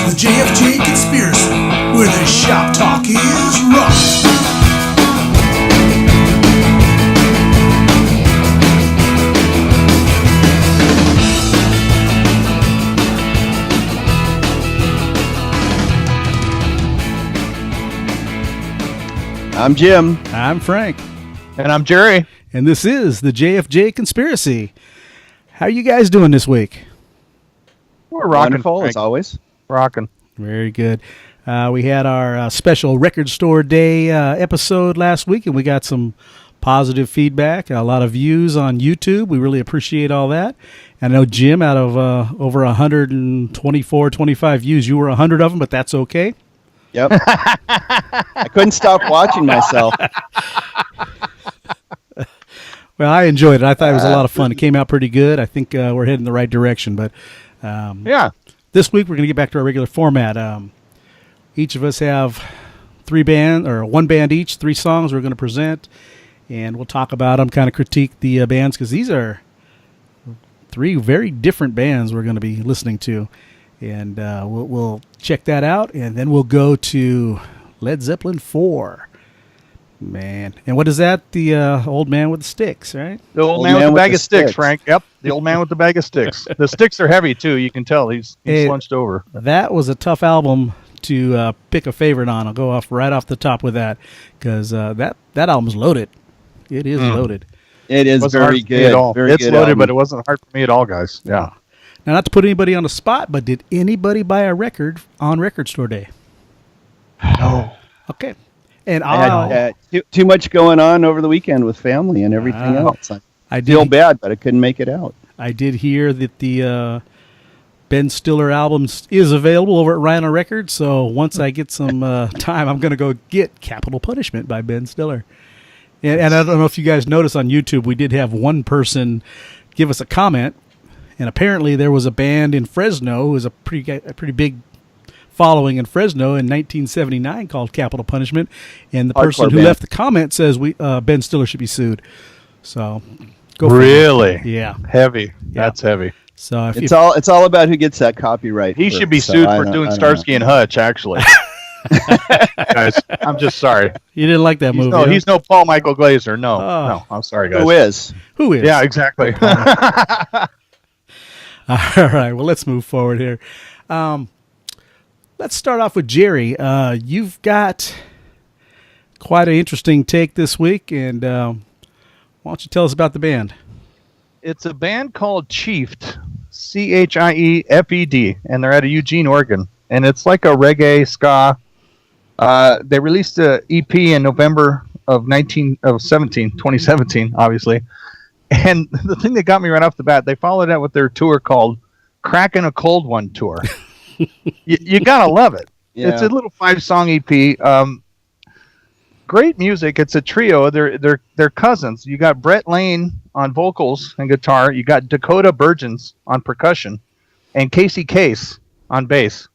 the JFJ Conspiracy, where the shop talk is rough. I'm Jim. I'm Frank. And I'm Jerry. And this is the JFJ Conspiracy. How are you guys doing this week? We're rocking, Wonderful, Frank. as always. Rocking. Very good. We had our special Record Store Day episode last week, and we got some positive feedback, a lot of views on YouTube. We really appreciate all that. I know, Jim, out of over 124, 25 views, you were 100 of them, but that's okay. Yep. I couldn't stop watching myself. Well, I enjoyed it. I thought it was a lot of fun. It came out pretty good. I think we're heading the right direction. But yeah, this week we're going to get back to our regular format. Each of us have one band each, 3 songs we're going to present, and we'll talk about them, kind of critique the bands, because these are 3 very different bands we're going to be listening to. And we'll check that out, and then we'll go to Led Zeppelin 4. Man. And what is that? The old man with the sticks, right? The old man with the bag of sticks, Frank. Yep, the old man with the bag of sticks. The sticks are heavy, too. You can tell he's slunched over. That was a tough album to pick a favorite on. I'll go right off the top with that, because that album's loaded. It is loaded. It is very good. It's loaded, album. But it wasn't hard for me at all, guys. Yeah. Now, not to put anybody on the spot, but did anybody buy a record on Record Store Day? No. Okay. And I had too much going on over the weekend with family and everything else. I feel bad, but I couldn't make it out. I did hear that the Ben Stiller album is available over at Rhino Records, so once I get some time, I'm going to go get Capital Punishment by Ben Stiller. And I don't know if you guys noticed on YouTube, we did have one person give us a comment, and apparently there was a band in Fresno who was a pretty big following in Fresno in 1979 called Capital Punishment, and the person who left the comment says Ben Stiller should be sued. So, go for it. Yeah, heavy. Yeah. That's heavy. So it's all about who gets that copyright. He should be sued for doing Starsky and Hutch. Actually, guys, I'm just sorry. You didn't like that movie? No, he's no Paul Michael Glaser. No, I'm sorry, guys. Who is? Yeah, exactly. All right. Well, let's move forward here. Let's start off with Jerry. You've got quite an interesting take this week, and why don't you tell us about the band? It's a band called Chiefed, Chiefed, and they're out of Eugene, Oregon. And it's like a reggae ska. They released an EP in November of 2017, obviously. And the thing that got me right off the bat, they followed that with their tour called Crackin' a Cold One Tour. You gotta love it. Yeah. It's a little 5-song EP. Great music. It's a trio. They're cousins. You got Brett Lane on vocals and guitar. You got Dakota Burgess on percussion, and Casey Case on bass.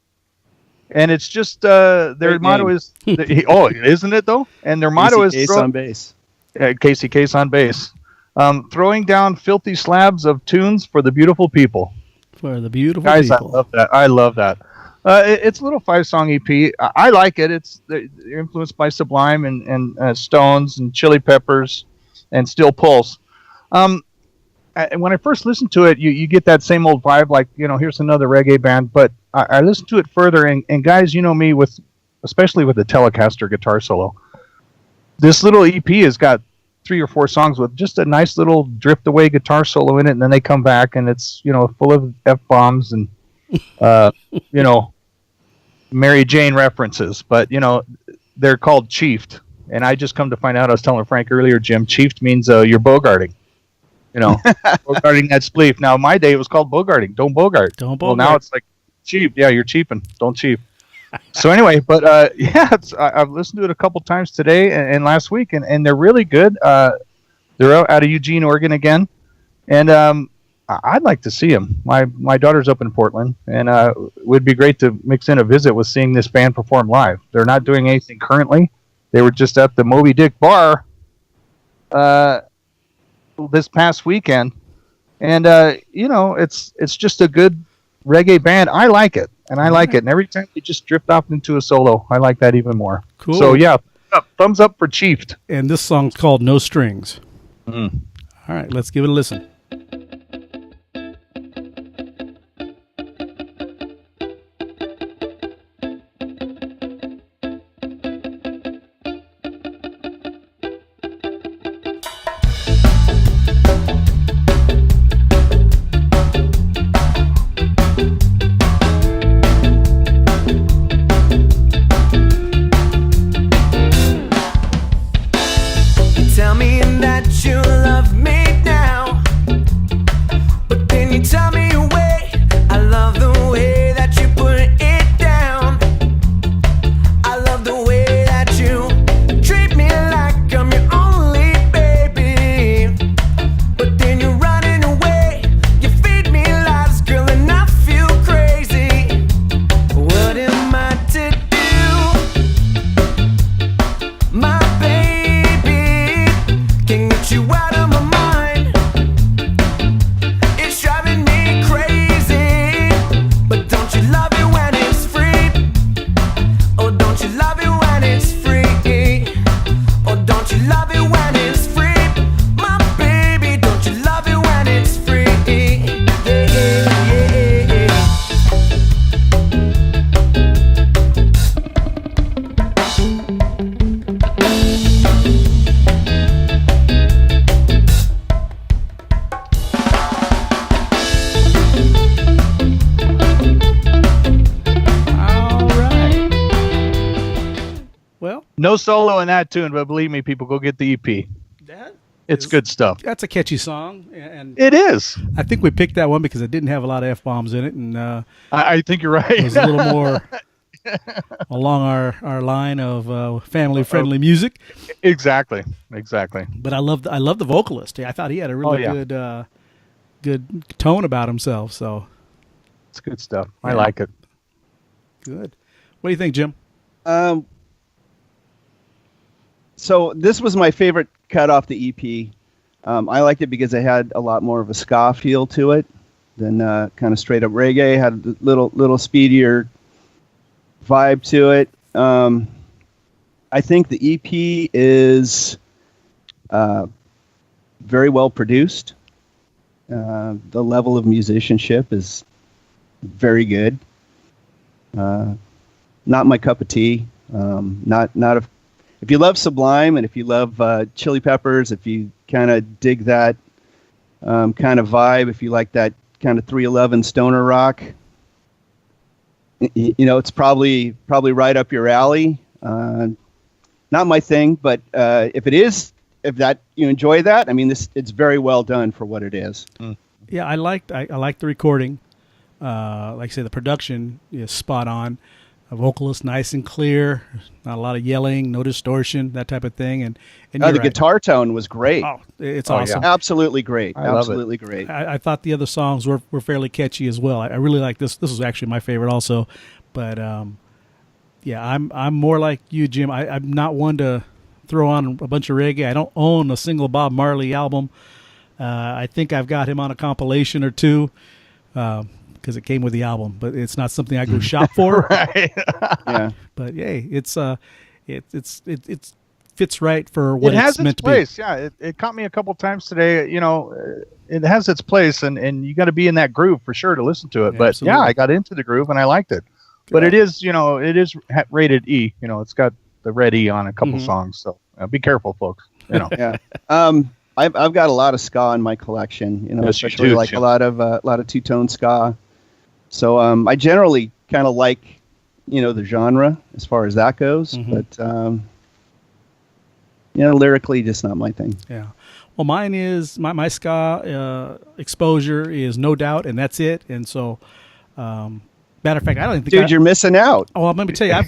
And it's just their motto is isn't it though? And their motto is Case on bass. Casey Case on bass. Throwing down filthy slabs of tunes for the beautiful people. For the beautiful guys, people. I love that. It's a little 5-song EP. I like it. They're influenced by Sublime and Stones and Chili Peppers and Steel Pulse. And when I first listened to it, you get that same old vibe, like, here's another reggae band. But I listened to it further, and guys, you know me, especially with the Telecaster guitar solo. This little EP has got 3 or 4 songs with just a nice little drift away guitar solo in it, and then they come back and it's full of F-bombs and Mary Jane references, but they're called Chiefed, and I just come to find out, I was telling Frank earlier, Jim, Chiefed means you're bogarting, bogarting that spleef. Now in my day it was called bogarting. Don't bogart. Well, now it's like cheap. Yeah, you're cheaping. Don't cheap. So anyway, but I've listened to it a couple times today and last week, and they're really good. They're out of Eugene, Oregon again, and I'd like to see them. My daughter's up in Portland, and it would be great to mix in a visit with seeing this band perform live. They're not doing anything currently. They were just at the Moby Dick Bar this past weekend, and it's just a good reggae band. I like it. and I like it. And every time they just drift off into a solo, I like that even more. Cool. So yeah, thumbs up for Chiefed. And this song's called No Strings. Mm. All right, let's give it a listen. Tell me that you love me now, but then you tell me away. I love the way that you put it down. I love the way that you treat me like I'm your only baby, but then you're running away. You feed me lies, girl, and I feel crazy. What am I to do, my baby? Can't get you out of my mind. It's driving me crazy. But don't you love it when it's free? Oh, don't you love it when it's free? Oh, don't you love it when it's free? My baby, don't you love it when it's free? Yeah, yeah, yeah. All right. Well, No solo in that tune, but believe me, people, go get the EP. It's good stuff. that's a catchy song, and It is. I think we picked that one because it didn't have a lot of F-bombs in it, and I think you're right. it was a little more along our line of family-friendly music. Exactly. But I love the vocalist. I thought he had a really good tone about himself. So It's good stuff. I Yeah. like it. good. What do you think, Jim? So this was my favorite cut off the EP. I liked it because it had a lot more of a ska feel to it than kind of straight up reggae. It had a little speedier vibe to it. I think the EP is very well produced. The level of musicianship is very good. Not my cup of tea. If you love Sublime and if you love Chili Peppers, if you kind of dig that kind of vibe, if you like that kind of 311 stoner rock, it's probably right up your alley. Not my thing, but if you enjoy that, I mean, it's very well done for what it is. Yeah, I liked the recording. Like I say, the production is spot on. A vocalist nice and clear, not a lot of yelling, no distortion, that type of thing. And the guitar tone was great. Oh, it's awesome. Yeah. Absolutely great. I love Absolutely great. I thought the other songs were fairly catchy as well. I really like this. This was actually my favorite also. But yeah, I'm more like you, Jim. I'm not one to throw on a bunch of reggae. I don't own a single Bob Marley album. I think I've got him on a compilation or two. Because it came with the album, but it's not something I go shop for. Right. Yeah. But yay, it fits right for what It has it's meant its to place. Yeah, it caught me a couple times today. It has its place, and you got to be in that groove for sure to listen to it. Yeah, but absolutely. yeah, I got into the groove and I liked it. But it is rated E. It's got the red E on a couple songs. So be careful, folks. Yeah. I've got a lot of ska in my collection. Yes, you especially do, like Jim. a lot of two-tone ska. So I generally kind of like the genre as far as that goes, but lyrically just not my thing. Yeah. Well, mine is my ska exposure is No Doubt, and that's it. And so, matter of fact, I don't think Dude, you're missing out. Oh, let me tell you, I've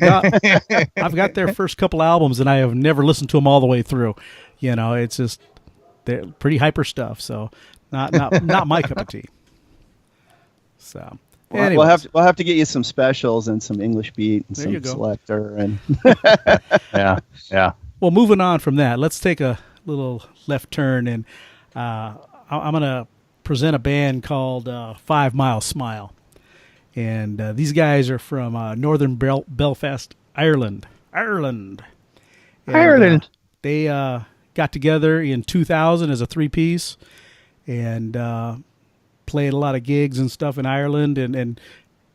got their first couple albums, and I have never listened to them all the way through. It's just they're pretty hyper stuff. So not my cup of tea. So. We'll have to get you some specials and some English beat and There you some go. selector and Yeah. Well, moving on from that, let's take a little left turn, and I'm going to present a band called 5 Mile Smile. And these guys are from northern Belfast, Ireland. And, they got together in 2000 as a three-piece and played a lot of gigs and stuff in Ireland and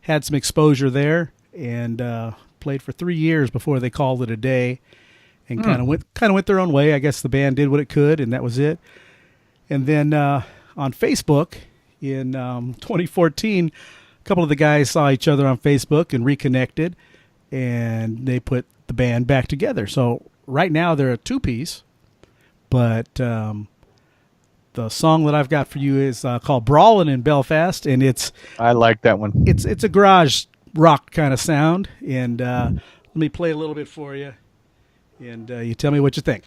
had some exposure there and played for 3 years before they called it a day and kind of went their own way. I guess the band did what it could, and that was it. And then on Facebook in 2014, a couple of the guys saw each other on Facebook and reconnected, and they put the band back together. So right now they're a two-piece, but the song that I've got for you is called "Brawlin' in Belfast," and I like that one. It's a garage rock kind of sound, and let me play a little bit for you, and you tell me what you think.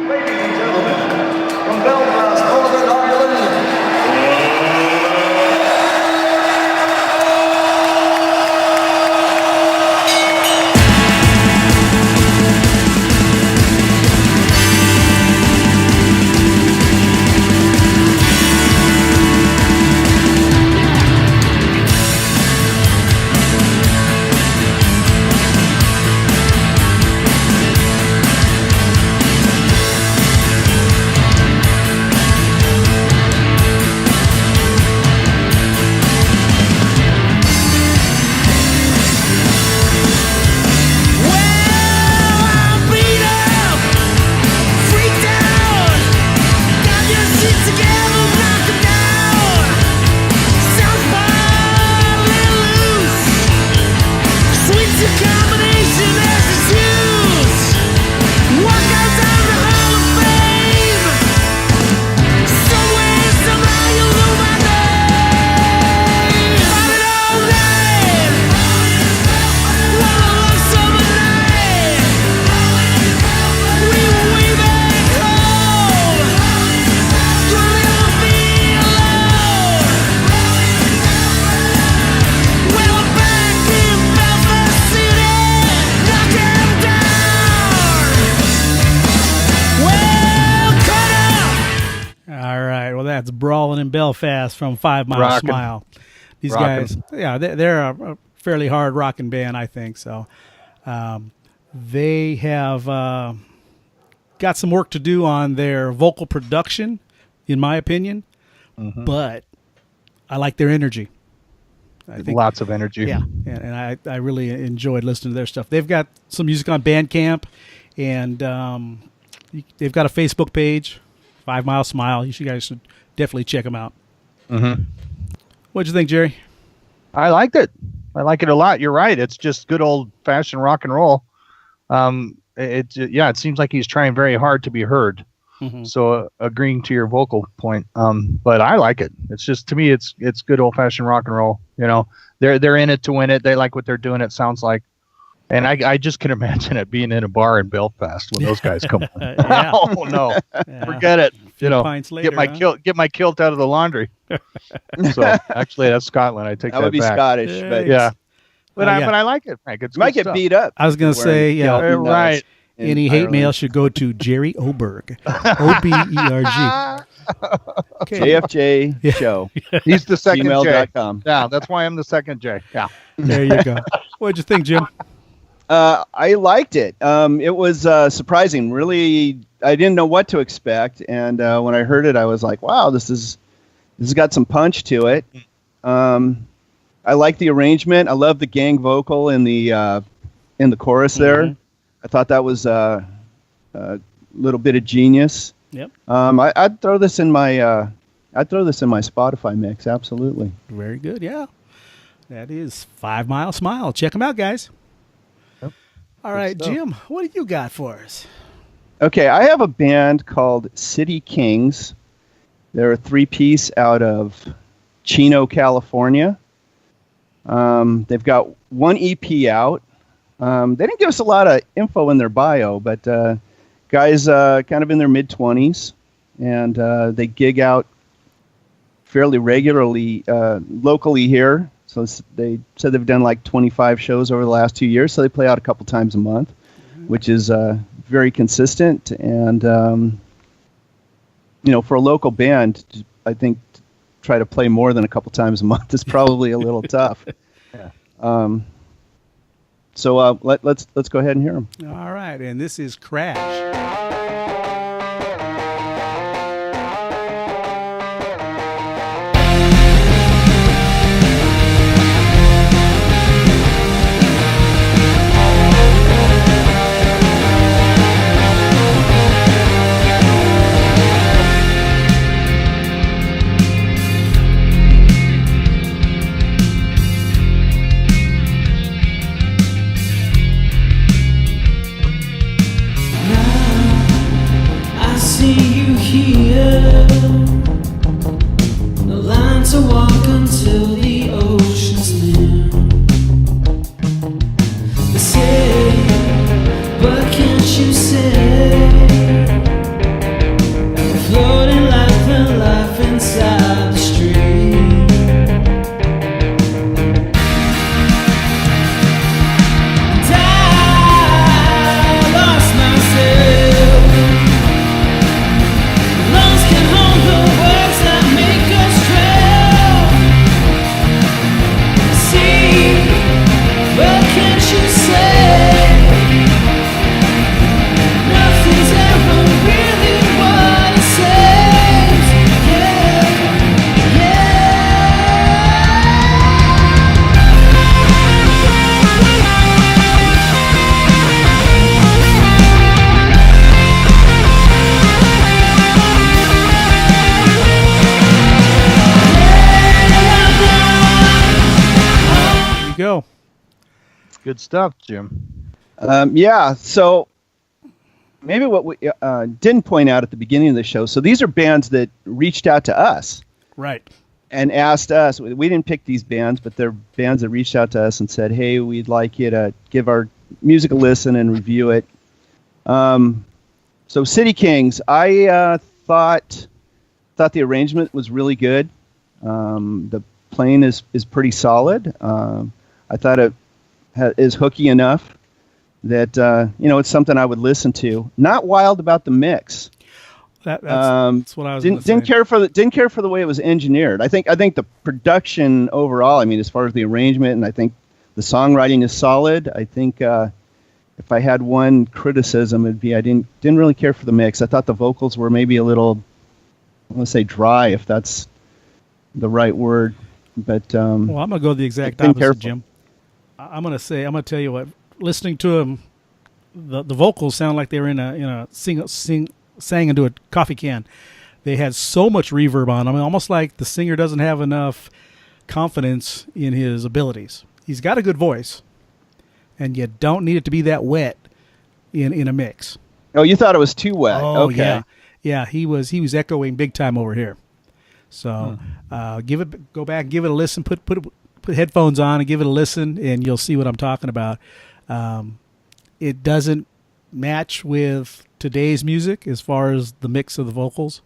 Ladies and gentlemen, from Belfast, Northern Ireland. That's Brawlin' in Belfast from 5 Mile Smile. These guys, yeah, they're a fairly hard rocking band, I think. So they have got some work to do on their vocal production, in my opinion. Mm-hmm. But I like their energy. I think, lots of energy. Yeah, and I really enjoyed listening to their stuff. They've got some music on Bandcamp, and they've got a Facebook page, 5 Mile Smile. You guys should definitely check them out. Mm-hmm. What'd you think, Jerry? I liked it. I like it a lot. You're right. It's just good old-fashioned rock and roll. It seems like he's trying very hard to be heard. Mm-hmm. So agreeing to your vocal point, but I like it. It's just, to me, it's good old-fashioned rock and roll. You know, they're in it to win it. They like what they're doing. It sounds like, and I just can imagine it being in a bar in Belfast when those guys come on. Oh no, forget it. You know, later, get my kilt out of the laundry. So actually, that's Scotland. I take that would be back. Scottish, but yeah. But I like it, Frank. It's you might get beat up. I was going to say, right. Any hate mail should go to Jerry Oberg, Oberg. Okay. JFJ Show. He's the second gmail.com. J. Yeah, that's why I'm the second J. Yeah. There you go. What'd you think, Jim? I liked it. It was surprising. Really, I didn't know what to expect, and when I heard it, I was like, "Wow, this has got some punch to it." I like the arrangement. I love the gang vocal in the chorus there. I thought that was a little bit of genius. Yep. I'd throw this in my Spotify mix. Absolutely. Very good. Yeah. That is 5 Mile Smile. Check them out, guys. Yep. All right, Jim, what do you got for us? Okay, I have a band called City Kings. They're a 3-piece out of Chino, California. They've got one EP out. They didn't give us a lot of info in their bio, but guys kind of in their mid-20s, and they gig out fairly regularly locally here. So they said they've done like 25 shows over the last 2 years, so they play out a couple times a month, which is very consistent. And for a local band, I think to try to play more than a couple times a month is probably a little tough. Yeah. So let's go ahead and hear them. All right, and this is Crash. I see you here, no line to walk until the ocean's near. They say, but can't you say, we're floating like the life inside the stream. And I lost myself. Lungs can hold the words that make us drown. See, but can't you say nothing's ever really what it says? Yeah, yeah. Here you go. It's good stuff, Jim. Yeah, so maybe what we didn't point out at the beginning of the show. So these are bands that reached out to us Right. and asked us. We didn't pick these bands, but they're bands that reached out to us and said, "Hey, we'd like you to give our music a listen and review it." So City Kings, I thought the arrangement was really good. The playing is pretty solid. I thought it is hooky enough that it's something I would listen to. Not wild about the mix. That's what I was Didn't gonna say. didn't care for the way it was engineered. I think the production overall, I mean, as far as the arrangement, and I think the songwriting is solid. I think if I had one criticism, it'd be I didn't really care for the mix. I thought the vocals were maybe a little, I want to say dry, if that's the right word. But Well, I'm gonna go the exact Been opposite, careful. Jim. I'm gonna tell you what. Listening to him, the vocals sound like they were in a sang into a coffee can. They had so much reverb on them, almost like the singer doesn't have enough confidence in his abilities. He's got a good voice, and you don't need it to be that wet in a mix. oh, you thought it was too wet? Oh Okay. yeah. He was echoing big time over here. So go back, give it a listen. Put headphones on and give it a listen, and you'll see what I'm talking about. It doesn't match with today's music as far as the mix of the vocals.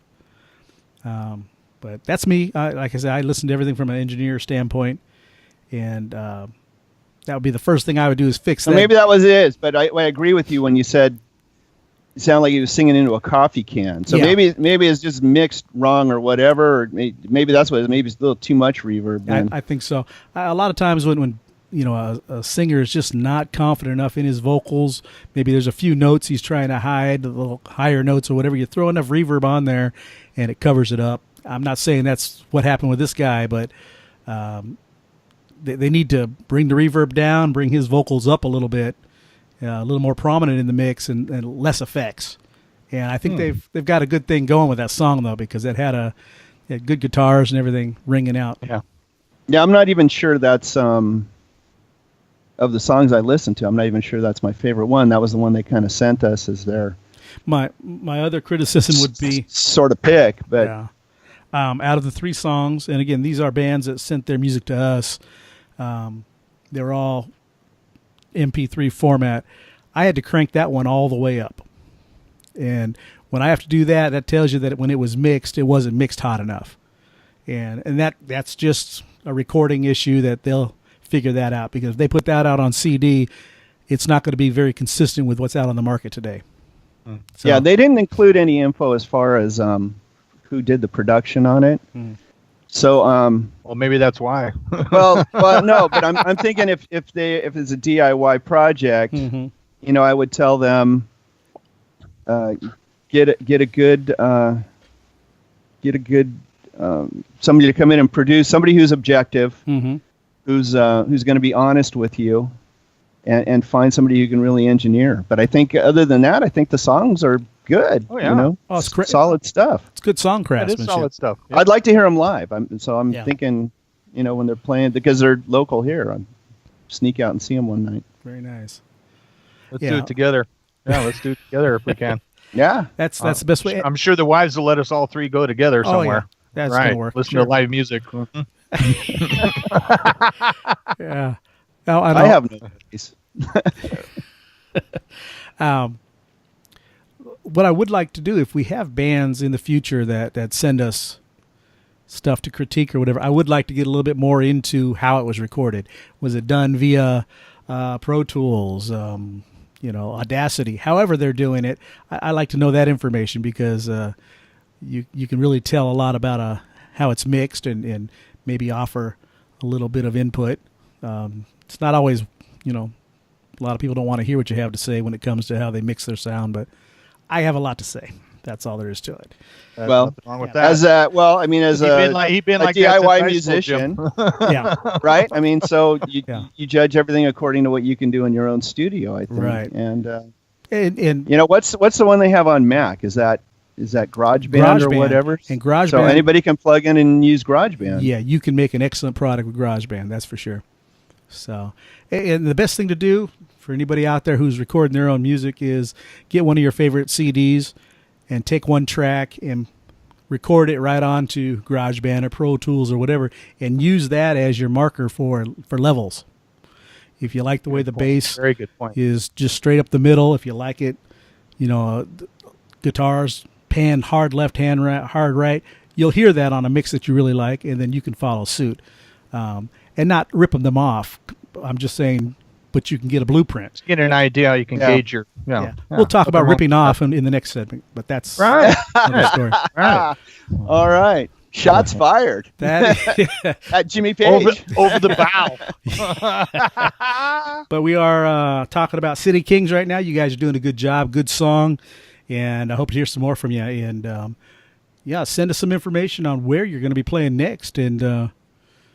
But that's me. Like I said, I listen to everything from an engineer standpoint, and that would be the first thing I would do is fix So that. maybe that was it. But I agree with you when you said it sounded like he was singing into a coffee can. So Yeah. maybe it's just mixed wrong or whatever. Or maybe that's what it is. Maybe it's a little too much reverb. Then. I think so. A lot of times when a singer is just not confident enough in his vocals, maybe there's a few notes he's trying to hide, the little higher notes or whatever, you throw enough reverb on there and it covers it up. I'm not saying that's what happened with this guy, but they need to bring the reverb down, bring his vocals up a little bit, a little more prominent in the mix and less effects. And I think they've got a good thing going with that song, though, because it had good guitars and everything ringing out. Yeah, I'm not even sure that's of the songs I listened to. I'm not even sure that's my favorite one. That was the one they kind of sent us as their My other criticism would be sort of pick, but yeah. Out of the 3 songs, and again, these are bands that sent their music to us. They're all MP3 format. I had to crank that one all the way up. And when I have to do that, that tells you that when it was mixed, it wasn't mixed hot enough. And that's just a recording issue that they'll figure that out, because if they put that out on CD, it's not going to be very consistent with what's out on the market today. So, yeah, they didn't include any info as far as who did the production on it. Mm. So, Well, maybe that's why. well, no, but I'm thinking if it's a DIY project, Mhm. you know, I would tell them, get a good somebody to come in and produce, somebody who's objective, Mhm. who's going to be honest with you, and find somebody who can really engineer. But I think other than that, I think the songs are good. Oh, yeah. You know, Oh, it's great. solid stuff. It's good song That craftsmanship. is solid stuff. I'd like to hear them live. I'm Yeah. thinking, you know, when they're playing, because they're local here, I'll sneak out and see them one night. Very nice. Let's Yeah. do it together. Yeah, let's do it together if we can. Yeah. That's the best way. I'm sure the wives will let us all three go together Oh, somewhere. yeah. That's right. gonna work. Listen Sure. to live music. Yeah. Now, I have no place. What I would like to do, if we have bands in the future that send us stuff to critique or whatever, I would like to get a little bit more into how it was recorded. Was it done via Pro Tools, Audacity? However they're doing it, I like to know that information, because you can really tell a lot about how it's mixed, and maybe offer a little bit of input. It's not always, a lot of people don't want to hear what you have to say when it comes to how they mix their sound, but I have a lot to say. That's all there is to it. Well, nothing wrong with that. as a DIY musician, Yeah, right? I mean, so Yeah. you judge everything according to what you can do in your own studio, I think. Right. And and you know, what's the one they have on Mac? Is that GarageBand or GarageBand. whatever? And GarageBand. So anybody can plug in and use GarageBand. Yeah, you can make an excellent product with GarageBand, that's for sure. So, and the best thing to do for anybody out there who's recording their own music is get one of your favorite CDs and take one track and record it right onto GarageBand or Pro Tools or whatever, and use that as your marker for levels. If you like the way the bass Very good point. is just straight up the middle, if you like it, guitars pan hard left, hand right, hard right, you'll hear that on a mix that you really like, and then you can follow suit, and not ripping them off. I'm just saying, but you can get a blueprint. Get an idea how you can Yeah. gauge your. Yeah. We'll talk about ripping off in the next segment, but that's Right. another story. Right. All right. Shots fired That, at Jimmy Page. Over the bow. but we are talking about City Kings right now. You guys are doing a good job, good song, and I hope to hear some more from you. And send us some information on where you're going to be playing next, and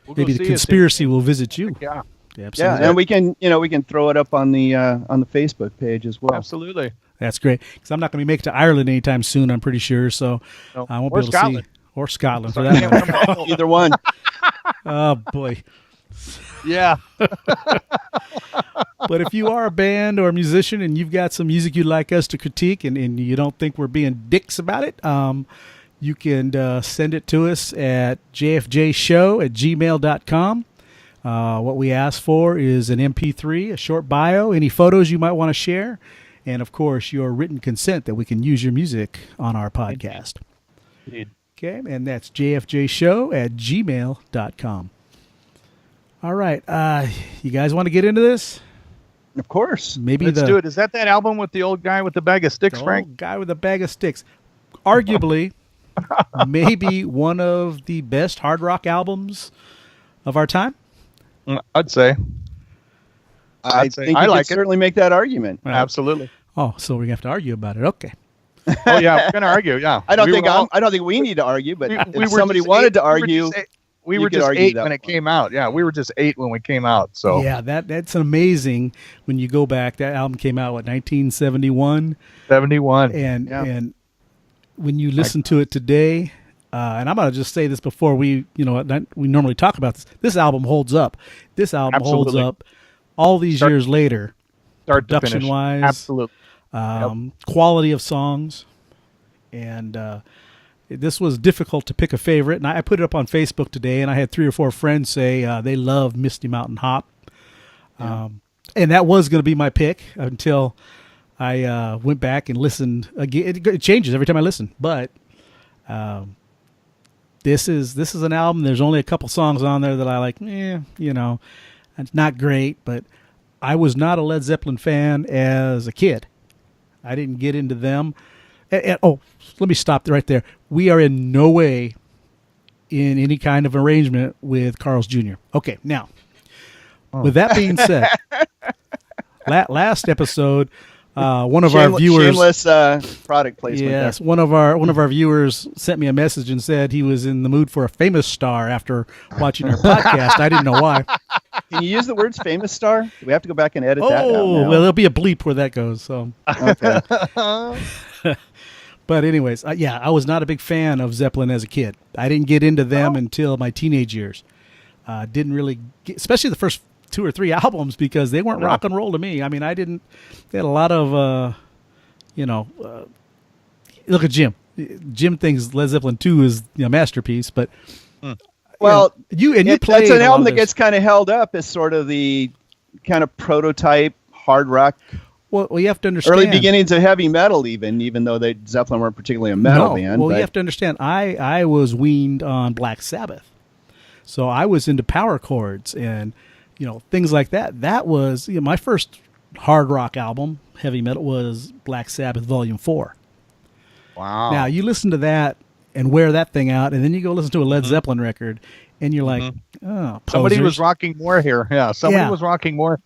We'll go maybe the see you, Conspiracy will visit you. Yeah. Absolutely. Yeah, and we can throw it up on the Facebook page as well. Absolutely. That's great, because I'm not going to be making it to Ireland anytime soon, I'm pretty sure, so No. I won't Or be able to Scotland. see. Or Scotland, for that matter. Either one. Oh, boy. Yeah. But if you are a band or a musician and you've got some music you'd like us to critique, and you don't think we're being dicks about it, you can send it to us at jfjshow@gmail.com. What we ask for is an MP3, a short bio, any photos you might want to share, and, of course, your written consent that we can use your music on our podcast. Indeed. Okay, and that's jfjshow@gmail.com. All right, you guys want to get into this? Of course. Maybe Let's do it. Is that album with the old guy with the bag of sticks, the Frank? old guy with a bag of sticks. Arguably, maybe one of the best hard rock albums of our time. I'd say. I say think I you like could it. certainly make that argument. Absolutely. Oh, so we're gonna have to argue about it. Okay. Oh yeah, we're gonna argue. Yeah. I don't We think were all- I don't think we need to argue, but we if were somebody just wanted eight- to argue, we you were could just argue 8 that when it one. came out. Yeah, we were just 8 when we came out. So Yeah, that's amazing when you go back. That album came out 1971, 71. and Yeah. and when you listen to it today, and I'm gonna just say this before we normally talk about this. This album holds up. This album holds Absolutely. up all these years later. Start to production finish. wise. Absolutely. Quality of songs, and this was difficult to pick a favorite. And I put it up on Facebook today, and I had 3 or 4 friends say they love Misty Mountain Hop, and that was going to be my pick until I went back and listened again. It changes every time I listen, but this is an album. There's only a couple songs on there that I like. It's not great, but I was not a Led Zeppelin fan as a kid. I didn't get into them. oh, let me stop right there. We are in no way in any kind of arrangement with Carl's Jr. Okay, now, with that being said, last episode, one of our viewers, shameless product placement. yes, there. one of our viewers sent me a message and said he was in the mood for a famous star after watching our podcast. I didn't know why. Can you use the words "famous star"? Do we have to go back and edit that out now? Oh, well, there'll be a bleep where that goes. So, Okay. but anyways, yeah, I was not a big fan of Zeppelin as a kid. I didn't get into them until my teenage years. Didn't really, especially the first 2 or 3 albums, because they weren't rock and roll to me. I mean, they had a lot of, look at Jim. Jim thinks Led Zeppelin 2 is a masterpiece, but Well, you played that's an a lot album of that this. gets kind of held up as sort of the kind of prototype hard rock, Well, you have to understand early beginnings of heavy metal, even though Zeppelin weren't particularly a metal band. Well, but you have to understand, I was weaned on Black Sabbath, so I was into power chords and things like that. That was my first hard rock album, heavy metal, was Black Sabbath Volume 4. Wow. Now you listen to that and wear that thing out, and then you go listen to a Led Zeppelin record, and you're like, oh, Somebody was posers. rocking more here. Yeah, somebody Yeah. was rocking more.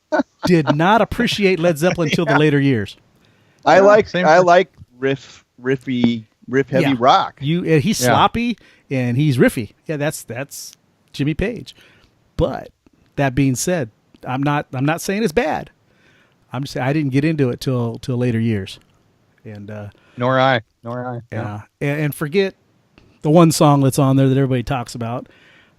Did not appreciate Led Zeppelin until the later years. I like same for- riff heavy Yeah. rock. He's sloppy and he's riffy. Yeah, that's Jimmy Page. But that being said, I'm not saying it's bad. I'm just saying I didn't get into it till later years. And Nor I. yeah, and forget the one song that's on there that everybody talks about.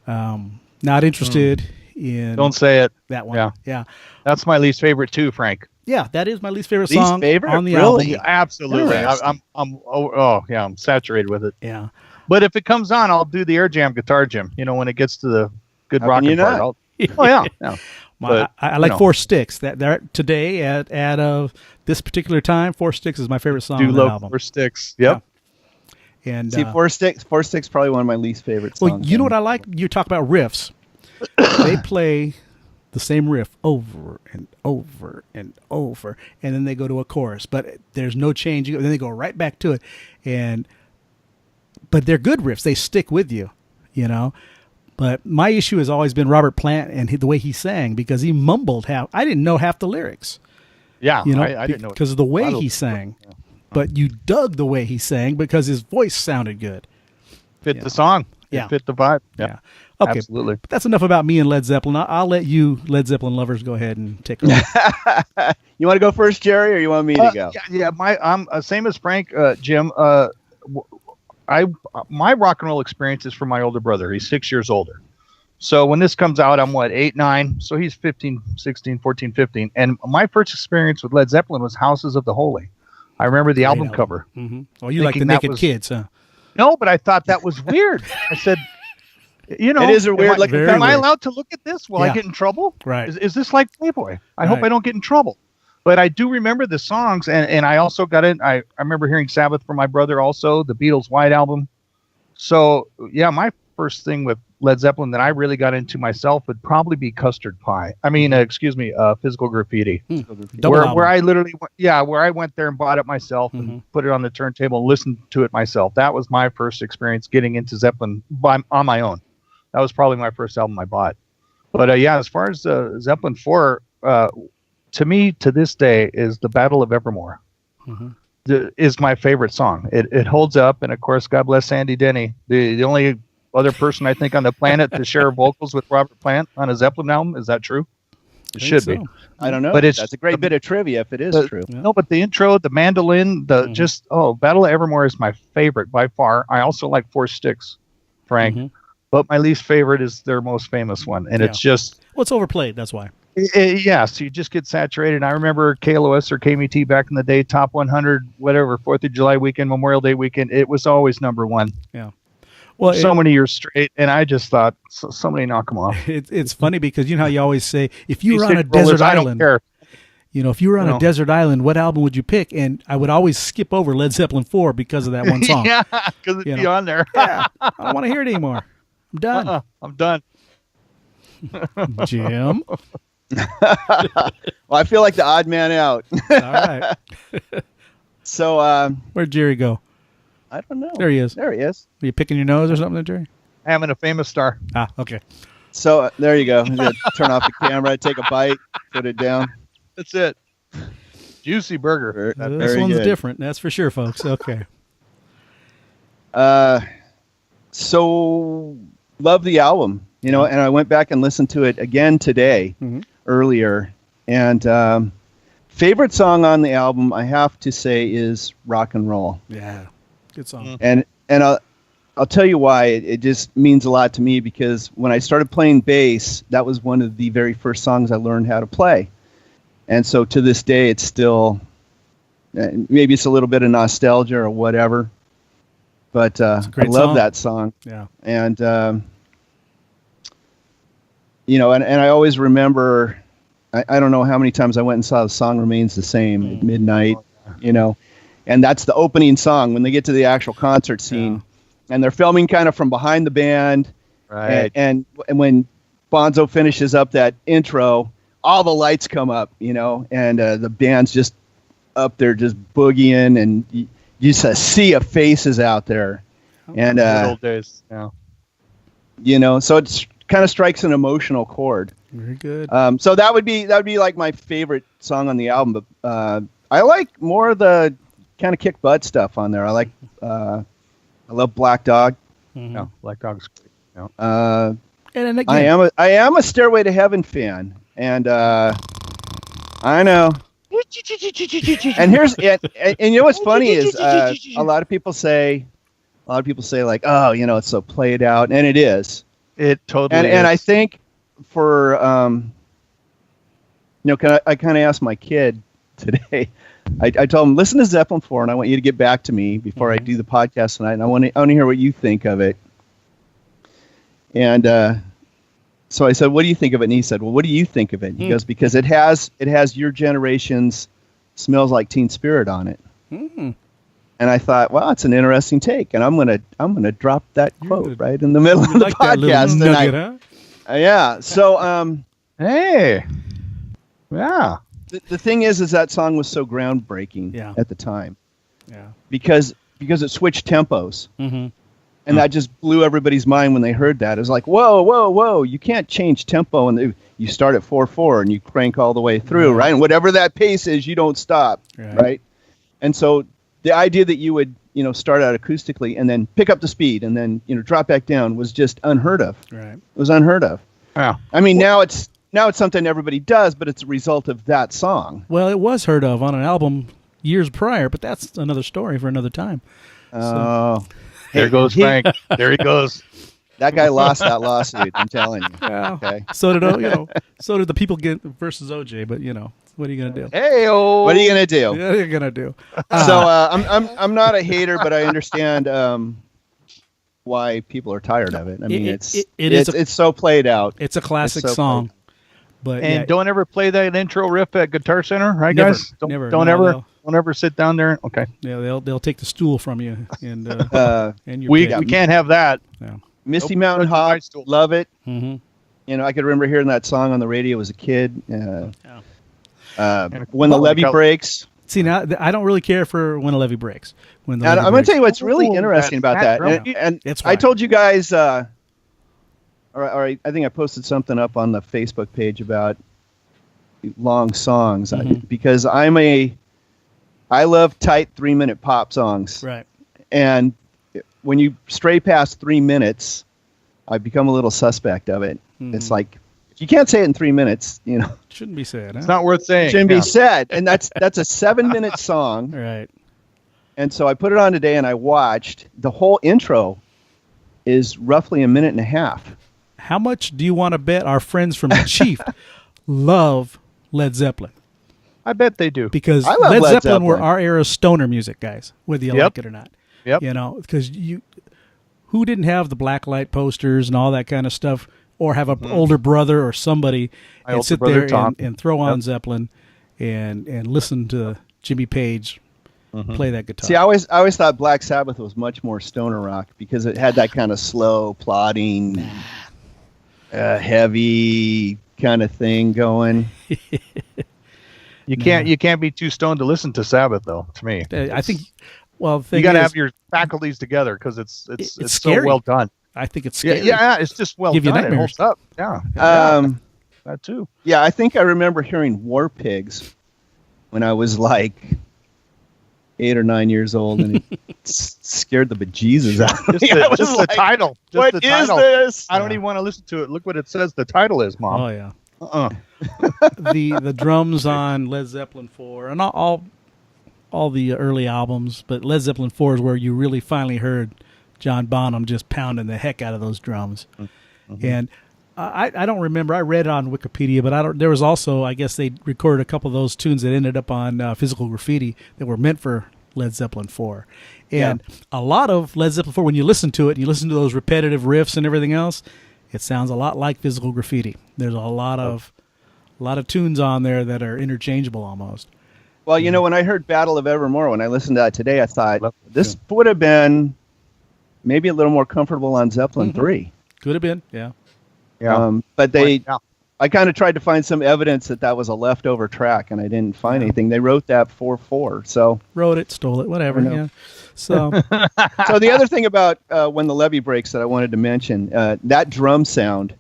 Not interested in Don't say it. that one. Yeah. Yeah. That's my least favorite too, Frank. Yeah, that is my least favorite Least song favorite? on the Really? album. Absolutely. Interesting. I'm saturated with it. Yeah. But if it comes on, I'll do the air jam guitar, Jim. When it gets to the good How can rocking you part. not? Oh yeah. But, I like Four Sticks. That today at this particular time, Four Sticks is my favorite song do on the love album. 4 Sticks. Yep. And See, Four Sticks probably one of my least favorite songs. well, you know what I like? You talk about riffs. They play the same riff over and over and over, and then they go to a chorus, but there's no change. Then they go right back to it, but they're good riffs. They stick with you, But my issue has always been Robert Plant and the way he sang, because he mumbled half. I didn't know half the lyrics. Yeah. I didn't know because of the way I don't- he sang. But you dug the way he sang because his voice sounded good. Fit the song. Yeah. It fit the vibe. Yeah. Okay. Absolutely. But that's enough about me and Led Zeppelin. I'll let you, Led Zeppelin lovers, go ahead and take it. You want to go first, Jerry, or you want me to go? Yeah. I'm same as Frank, Jim. My rock and roll experience is from my older brother. He's 6 years older. So when this comes out, I'm 8, 9. So he's 15, 16, 14, 15. And my first experience with Led Zeppelin was Houses of the Holy. I remember the album cover. Mm-hmm. Oh, you like the Thinking that Naked was- Kids, huh? No, but I thought that was weird. I said, It is a weird looking very Am I weird. allowed to look at this? Will I Yeah. get in trouble? Right. Is this like Playboy? I hope Right. I don't get in trouble. But I do remember the songs, and I also got in. I remember hearing Sabbath from my brother also, the Beatles' White Album. So, yeah, my first thing with Led Zeppelin that I really got into myself would probably be Custard Pie. I mean, Physical Graffiti. Double Where album. I literally where I went there and bought it myself and put it on the turntable and listened to it myself. That was my first experience getting into Zeppelin on my own. That was probably my first album I bought. But as far as Zeppelin 4, to me, to this day, is the Battle of Evermore. Is my favorite song. It holds up, and of course, God bless Sandy Denny, the only other person I think on the planet to share vocals with Robert Plant on a Zeppelin album. Is that true? It should be. I don't know. But That's a great bit of trivia if it is true. No, but the intro, the mandolin, Battle of Evermore is my favorite by far. I also like Four Sticks, Frank, but my least favorite is their most famous one, and it's just Well, it's overplayed. That's why. so you just get saturated. I remember KLOS or KMT back in the day, top 100, whatever, 4th of July weekend, Memorial Day weekend. It was always number one. Yeah. Well, So many years straight, and I just thought somebody knock them off. it's funny because you know how you always say, if you were on a Stick rollers, desert I don't island, care. if you were on a desert island, what album would you pick? And I would always skip over Led Zeppelin 4 because of that one song. Yeah, because it'd be on there. Yeah. I don't want to hear it anymore. I'm done. I'm done. Jim. Well, I feel like the odd man out. All right. So Where'd Jerry go? I don't know. There he is. There he is. Are you picking your nose or something there, Jerry? Having a famous star. Ah, okay. So there you go. I'm gonna turn off the camera, take a bite, put it down. That's it. Juicy burger. Very This one's good. different. That's for sure, folks. Okay. So love the album, and I went back and listened to it again today, earlier. And favorite song on the album, I have to say, is Rock and Roll. Yeah. Good song. And I'll tell you why. It just means a lot to me because when I started playing bass, that was one of the very first songs I learned how to play. And so to this day, it's still, maybe it's a little bit of nostalgia or whatever, but I love that song. Yeah. And, and I always remember, I don't know how many times I went and saw The Song Remains the Same at midnight, and that's the opening song when they get to the actual concert scene. And they're filming kind of from behind the band. Right. And when Bonzo finishes up that intro, all the lights come up, and the band's just up there just boogieing, and you just a sea of faces out there. And, Good old days. Yeah. so it kind of strikes an emotional chord. Very good. So that would be like my favorite song on the album. But I like more of the kind of kick butt stuff on there. I love Black Dog. Yeah, Black Dog's great. Yeah. And then again, I am a Stairway to Heaven fan, and I know. And and you know what's funny is a lot of people say like, oh, it's so played out, and it is. It totally is. And I think for I kind of asked my kid today. I told him, listen to Zeppelin 4, and I want you to get back to me before I do the podcast tonight, and I want to hear what you think of it. And so I said, what do you think of it? And he said, well, what do you think of it? He goes, because it has your generation's Smells Like Teen Spirit on it. And I thought, well, it's an interesting take, and I'm gonna drop that quote right in the middle of the podcast tonight. Nugget, huh? Yeah. So hey. Yeah. The thing is that song was so groundbreaking at the time. Yeah. Because it switched tempos. And that just blew everybody's mind when they heard that. It was like, whoa, you can't change tempo. And you start at 4/4 and you crank all the way through, right? And whatever that pace is, you don't stop, right? And so the idea that you would, start out acoustically and then pick up the speed and then, drop back down was just unheard of. Right. It was unheard of. Yeah. I mean, now it's something everybody does, but it's a result of that song. Well, it was heard of on an album years prior, but that's another story for another time. Oh. There goes Frank. There he goes. That guy lost that lawsuit, I'm telling you. Yeah. Okay. So did the people get versus OJ, but what are you gonna do? Hey-o. What are you gonna do? What are you gonna do? So I'm not a hater, but I understand why people are tired of it. I mean, it's so played out. It's a classic so song. But don't ever play that intro riff at Guitar Center, right, Never, guys? Don't ever sit down there. Okay. Yeah, they'll take the stool from you and your we pick. can't have that. Yeah. Misty Nope. Mountain High Hawk, stool. love it. Mm-hmm. I could remember hearing that song on the radio as a kid. When Oh, the Levee Breaks. See, now I don't really care for When a Levee Breaks. When the And levee I'm going to breaks. tell you what's really interesting about that that. drum. And It's I fine. told you guys, I think I posted something up on the Facebook page about long songs because I love tight 3-minute pop songs. Right. And when you stray past 3 minutes, I become a little suspect of it. It's like, if you can't say it in 3 minutes, Shouldn't be said. Huh? It's not worth saying. shouldn't be said. And that's a 7-minute song. Right. And so I put it on today and I watched. The whole intro is roughly 1.5 minutes. How much do you want to bet our friends from the Chief love Led Zeppelin? I bet they do. Because I love Led Led Zeppelin were Zeppelin. our era stoner music guys, whether you Yep. like it or not. Yep. Because who didn't have the black light posters and all that kind of stuff, or have an older brother or somebody My and older sit brother, there Tom. and throw on Zeppelin and listen to Jimmy Page play that guitar. See, I always thought Black Sabbath was much more stoner rock because it had that kind of slow, plodding, heavy kind of thing going. You can't be too stoned to listen to Sabbath, though. To me, I think. Well, the thing you got to is, have your faculties together because it's so scary. well done. I think it's scary. Yeah, it's just well Give you done. It nightmares. holds up. Yeah, that too. Yeah, I think I remember hearing War Pigs when I was like 8 or 9 years old, and it scared the bejesus out of me. Just the title. What is this? I don't even want to listen to it. Look what it says. The title is, Mom. Oh yeah. The drums on Led Zeppelin 4 and all the early albums, but Led Zeppelin 4 is where you really finally heard John Bonham just pounding the heck out of those drums. Mm-hmm. And I don't remember. I read it on Wikipedia, but there was also, I guess they recorded a couple of those tunes that ended up on Physical Graffiti that were meant for Led Zeppelin 4. And a lot of Led Zeppelin 4, when you listen to it, and you listen to those repetitive riffs and everything else, it sounds a lot like Physical Graffiti. There's a lot of tunes on there that are interchangeable almost. Well, you know, when I heard Battle of Evermore, when I listened to that today, I thought this would have been maybe a little more comfortable on Zeppelin 3. Could have been, yeah. But I kind of tried to find some evidence that was a leftover track, and I didn't find anything. They wrote that 4/4, so wrote it, stole it, whatever. Yeah. So, so the other thing about When the Levee Breaks that I wanted to mention, that drum sound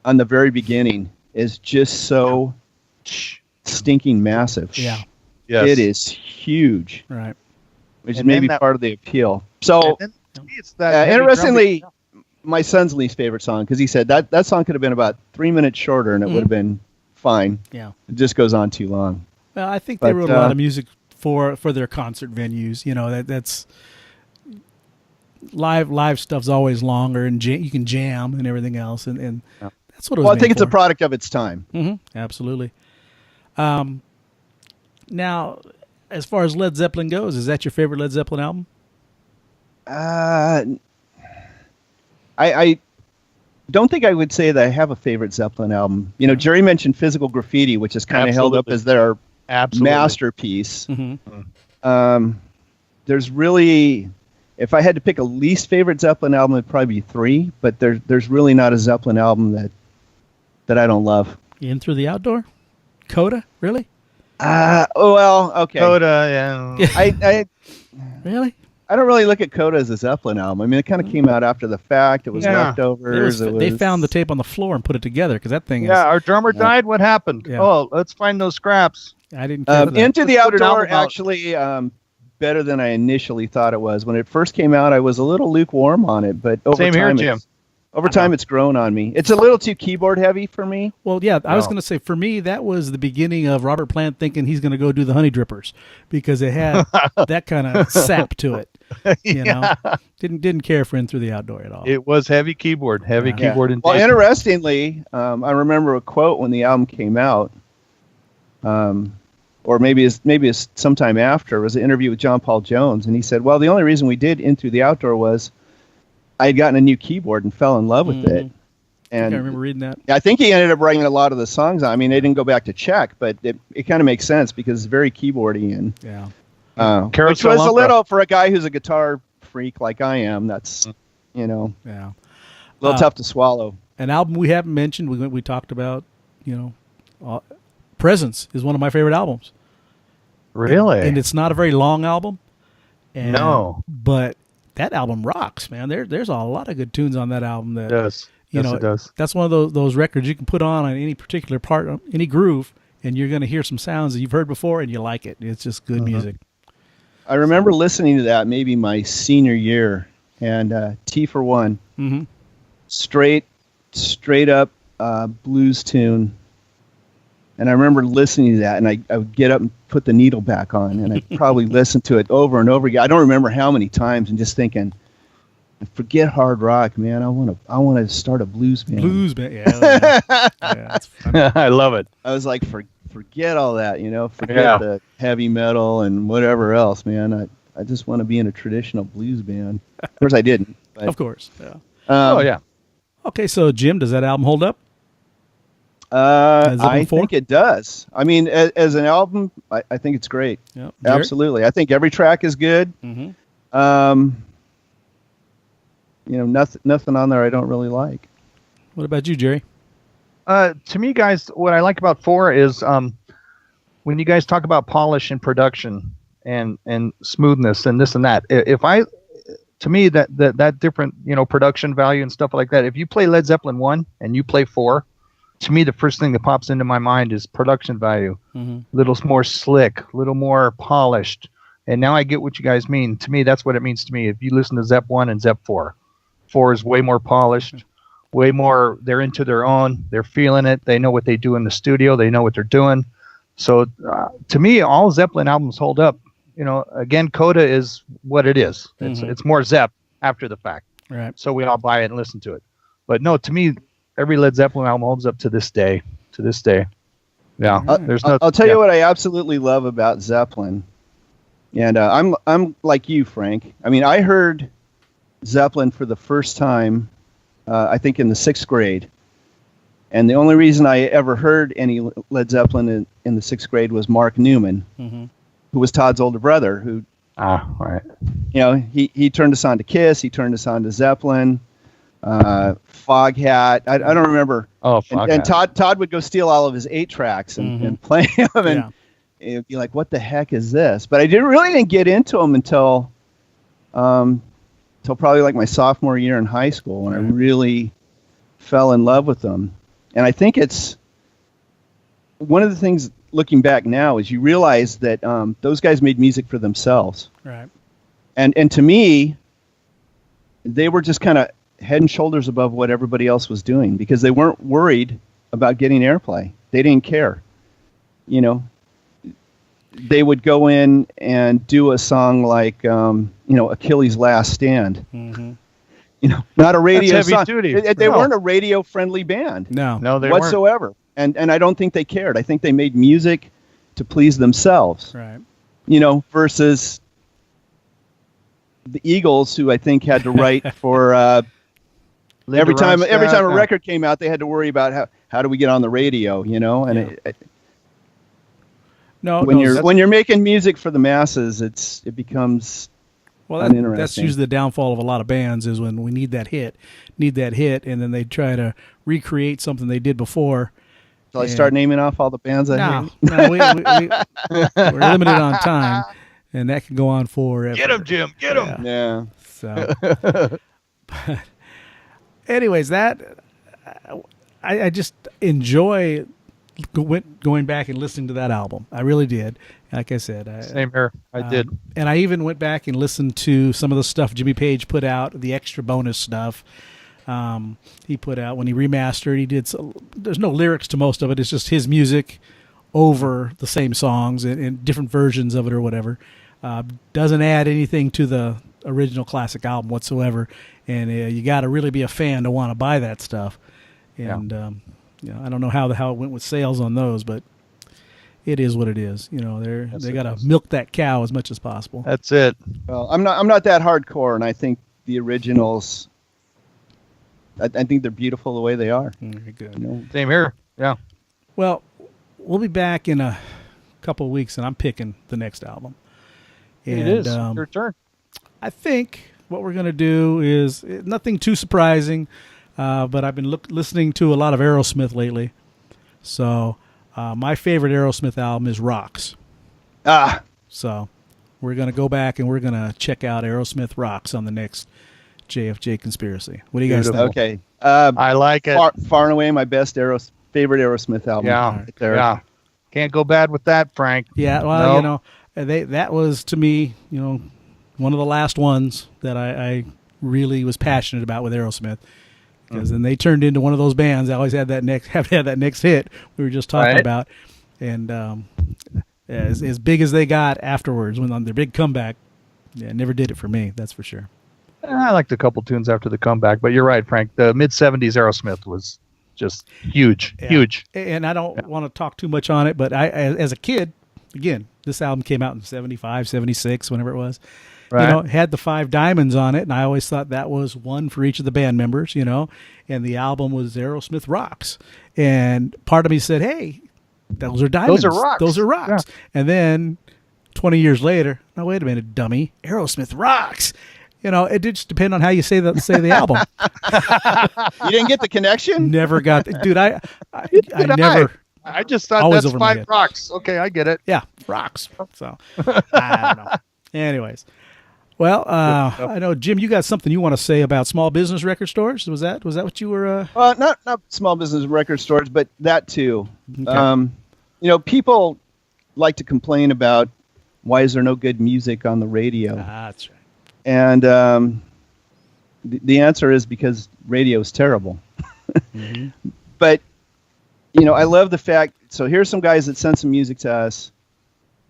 on the very beginning is just so stinking massive. Yeah. Yes. It is huge. Right. Which is maybe part of the appeal. So, it's that interestingly, my son's least favorite song, because he said that song could have been about 3 minutes shorter and it would have been fine. Yeah. It just goes on too long. Well, I think they wrote a lot of music for their concert venues. You know, that's live stuff's always longer, and you can jam and everything else, and that's what it was. Well, I think it's for. a product of its time. Absolutely. Now, as far as Led Zeppelin goes, is that your favorite Led Zeppelin album? I don't think I would say that I have a favorite Zeppelin album. You know, Jerry mentioned Physical Graffiti, which is kind of held up as their masterpiece. There's really, if I had to pick a least favorite Zeppelin album, it'd probably be 3, but there's really not a Zeppelin album that I don't love. In Through the Outdoor? Coda? Really? Well, okay. Coda, yeah. I Really? I don't really look at Coda as a Zeppelin album. I mean, it kind of came out after the fact. It was leftovers. They found the tape on the floor and put it together, because that thing is... Yeah, our drummer died. What happened? Yeah. Oh, let's find those scraps. I didn't care for that. Into the Let's put an Outdoor, album out. actually, better than I initially thought it was. When it first came out, I was a little lukewarm on it, but over Same time, here, Jim. Over time, it's grown on me. It's a little too keyboard heavy for me. Well, yeah, I was going to say, for me, that was the beginning of Robert Plant thinking he's going to go do the Honey Drippers, because it had that kind of sap to it. You know, didn't care for In Through the Outdoor at all. It was heavy keyboard indeed. Well, interestingly, I remember a quote when the album came out, or maybe it's sometime after. It was an interview with John Paul Jones, and he said, "Well, the only reason we did In Through the Outdoor was I had gotten a new keyboard and fell in love with it." And I remember reading that. I think he ended up writing a lot of the songs. I mean, they didn't go back to check, but it kind of makes sense because it's very keyboardy and which was a little, for a guy who's a guitar freak like I am, that's a little tough to swallow. An album we haven't mentioned, we talked about, Presence is one of my favorite albums. Really? And it's not a very long album. No. But that album rocks, man. There's a lot of good tunes on that album. That, it does. It does. That's one of those records you can put on any particular part, any groove, and you're going to hear some sounds that you've heard before, and you like it. It's just good music. I remember listening to that maybe my senior year, and T for One, straight up blues tune. And I remember listening to that, and I would get up and put the needle back on, and I'd probably listen to it over and over again. I don't remember how many times, and just thinking, forget hard rock, man. I want to start a blues band. Blues band, yeah. That's funny. I love it. I was like, forget all that, forget the heavy metal and whatever else, man. I just want to be in a traditional blues band. Of course, I didn't. But, of course, yeah. Okay, so Jim, does that album hold up? I think it does. I mean, as an album, I think it's great. Yep. Absolutely. I think every track is good. Nothing on there I don't really like. What about you, Jerry? To me, guys, what I like about 4 is when you guys talk about polish and production and smoothness and this and that, to me that different, production value and stuff like that. If you play Led Zeppelin 1 and you play 4, to me the first thing that pops into my mind is production value. A little more slick, a little more polished. And now I get what you guys mean. To me, that's what it means to me. If you listen to Zepp 1 and Zepp 4, 4 is way more polished, way more, they're into their own, they're feeling it, they know what they do in the studio, they know what they're doing. So to me, all Zeppelin albums hold up. Again, Coda is what it is. It's more Zepp after the fact. Right. So we all buy it and listen to it. But no, to me, every Led Zeppelin album holds up to this day. Yeah. I'll tell you what I absolutely love about Zeppelin. And I'm like you, Frank. I mean, I heard Zeppelin for the first time, I think in the 6th grade. And the only reason I ever heard any Led Zeppelin in the 6th grade was Mark Newman, who was Todd's older brother. Who, right. He turned us on to Kiss. He turned us on to Zeppelin, Foghat. I don't remember. Oh, Foghat. And Todd would go steal all of his 8-tracks and play them. And it'd be like, what the heck is this? But I didn't get into them until probably like my sophomore year in high school when I really fell in love with them. And I think it's one of the things looking back now is you realize that those guys made music for themselves. Right. And to me, they were just kind of head and shoulders above what everybody else was doing because they weren't worried about getting airplay. They didn't care. They would go in and do a song like, Achilles' Last Stand. Not a radio song. They weren't a radio-friendly band. No, they whatsoever. weren't. And I don't think they cared. I think they made music to please themselves. Right. Versus the Eagles, who I think had to write for every time a record came out, they had to worry about how do we get on the radio, And when you're making music for the masses, it becomes uninteresting. That's usually the downfall of a lot of bands is when we need that hit, and then they try to recreate something they did before. Shall I start naming off all the bands I hate? No, we're limited on time, and that can go on forever. Get him, Jim. Get him. Yeah. So, but anyways, I just enjoy going back and listening to that album. I really did. Like I said, same here. I did, and I even went back and listened to some of the stuff Jimmy Page put out, the extra bonus stuff. He put out when he remastered. He did. There's no lyrics to most of it. It's just his music over the same songs and different versions of it or whatever. Doesn't add anything to the original classic album whatsoever. And you got to really be a fan to want to buy that stuff. And I don't know how it went with sales on those, but it is what it is. They got to milk that cow as much as possible. That's it. Well, I'm not that hardcore, and I think the originals. I think they're beautiful the way they are. Very good. Same here. Yeah. Well, we'll be back in a couple of weeks, and I'm picking the next album. And, it is your turn. I think what we're going to do is nothing too surprising, but I've been listening to a lot of Aerosmith lately. So my favorite Aerosmith album is Rocks. So we're going to go back and we're going to check out Aerosmith Rocks on the next JFJ Conspiracy. What do you guys think? Okay. I like it. Far and away my best favorite Aerosmith album. Yeah. Right there. Yeah. Can't go bad with that, Frank. Yeah. Well, that was to me, one of the last ones that I really was passionate about with Aerosmith. Because then they turned into one of those bands that always had that next hit we were just talking about. And as big as they got afterwards, when on their big comeback, never did it for me, that's for sure. I liked a couple tunes after the comeback, but you're right, Frank. The mid-'70s Aerosmith was just huge. And I don't want to talk too much on it, but I, as a kid, again, this album came out in 75, 76, whenever it was. Right. It had the 5 diamonds on it, and I always thought that was one for each of the band members, and the album was Aerosmith Rocks. And part of me said, hey, those are diamonds. Those are rocks. Yeah. And then 20 years later, no, wait a minute, dummy, Aerosmith Rocks. It did just depend on how you say the album. You didn't get the connection? Never got, dude. I I just thought Always that's over my 5 head. rocks. Okay, I get it. Yeah, rocks. So I don't know. Anyways, well, I know Jim, you got something you want to say about small business record stores? Was that what you were? Not small business record stores, but that too. Okay. People like to complain about why is there no good music on the radio, That's right. and the answer is because radio is terrible. Mhm. But I love the fact. So here's some guys that sent some music to us.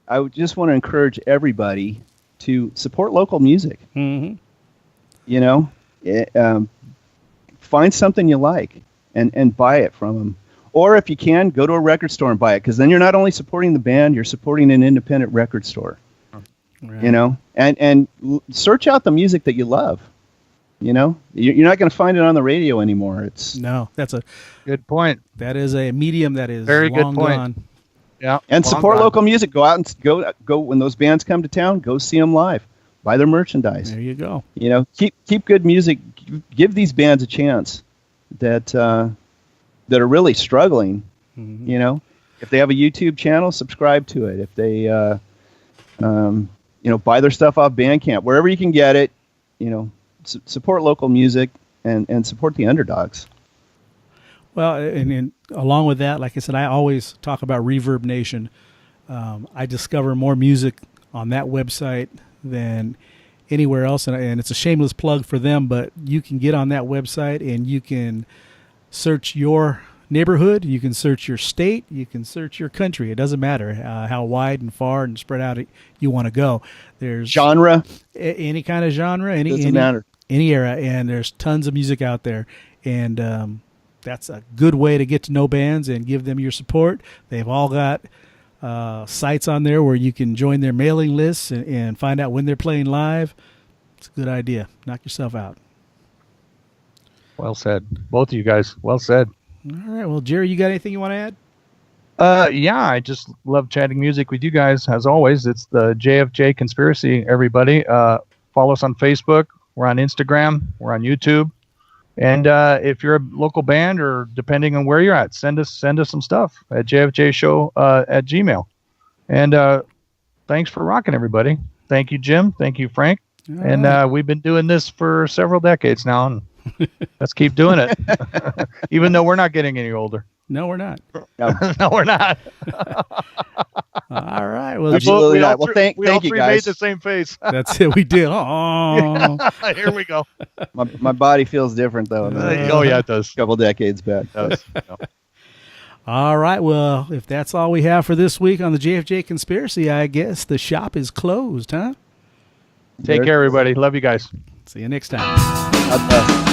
I would just want to encourage everybody to support local music. Mhm. Find something you like and buy it from them. Or if you can, go to a record store and buy it, because then you're not only supporting the band, you're supporting an independent record store. Right. And search out the music that you love. You're not going to find it on the radio anymore. No, that's a Good point. that is a medium that is Very good long point. gone. Yeah. And long support gone. local music. Go out and go when those bands come to town. Go see them live. Buy their merchandise. There you go. Keep good music. Give these bands a chance that are really struggling. Mhm. If they have a YouTube channel, subscribe to it. If they buy their stuff off Bandcamp, wherever you can get it. Support local music and support the underdogs. Well, and along with that, like I said, I always talk about Reverb Nation. I discover more music on that website than anywhere else, and it's a shameless plug for them, but you can get on that website and you can search your neighborhood, you can search your state, you can search your country. It doesn't matter how wide and far and spread out you want to go. There's Genre any kind of genre, doesn't matter. any era, and there's tons of music out there, and that's a good way to get to know bands and give them your support. They've all got sites on there where you can join their mailing lists and find out when they're playing live. It's a good idea. Knock yourself out. Well said. Both of you guys. Well said. All right. Well, Jerry, you got anything you want to add? Yeah, I just love chatting music with you guys. As always, it's the JFJ Conspiracy, everybody. Follow us on Facebook. We're on Instagram. We're on YouTube. And if you're a local band, or depending on where you're at, send us some stuff at JFJShow at Gmail. And thanks for rocking, everybody. Thank you, Jim. Thank you, Frank. All And right. we've been doing this for several decades now, and let's keep doing it, even though we're not getting any older. No, we're not. No, we're not. All right. Well, Absolutely We all not. Well, three- thank we all you, three guys. made the same face. that's it. We did. Oh. Here we go. My body feels different though than Oh yeah, it does. a couple decades back. It does. All right. Well, if that's all we have for this week on the JFJ Conspiracy, I guess the shop is closed, huh? Take care, everybody. Love you guys. See you next time. God bless.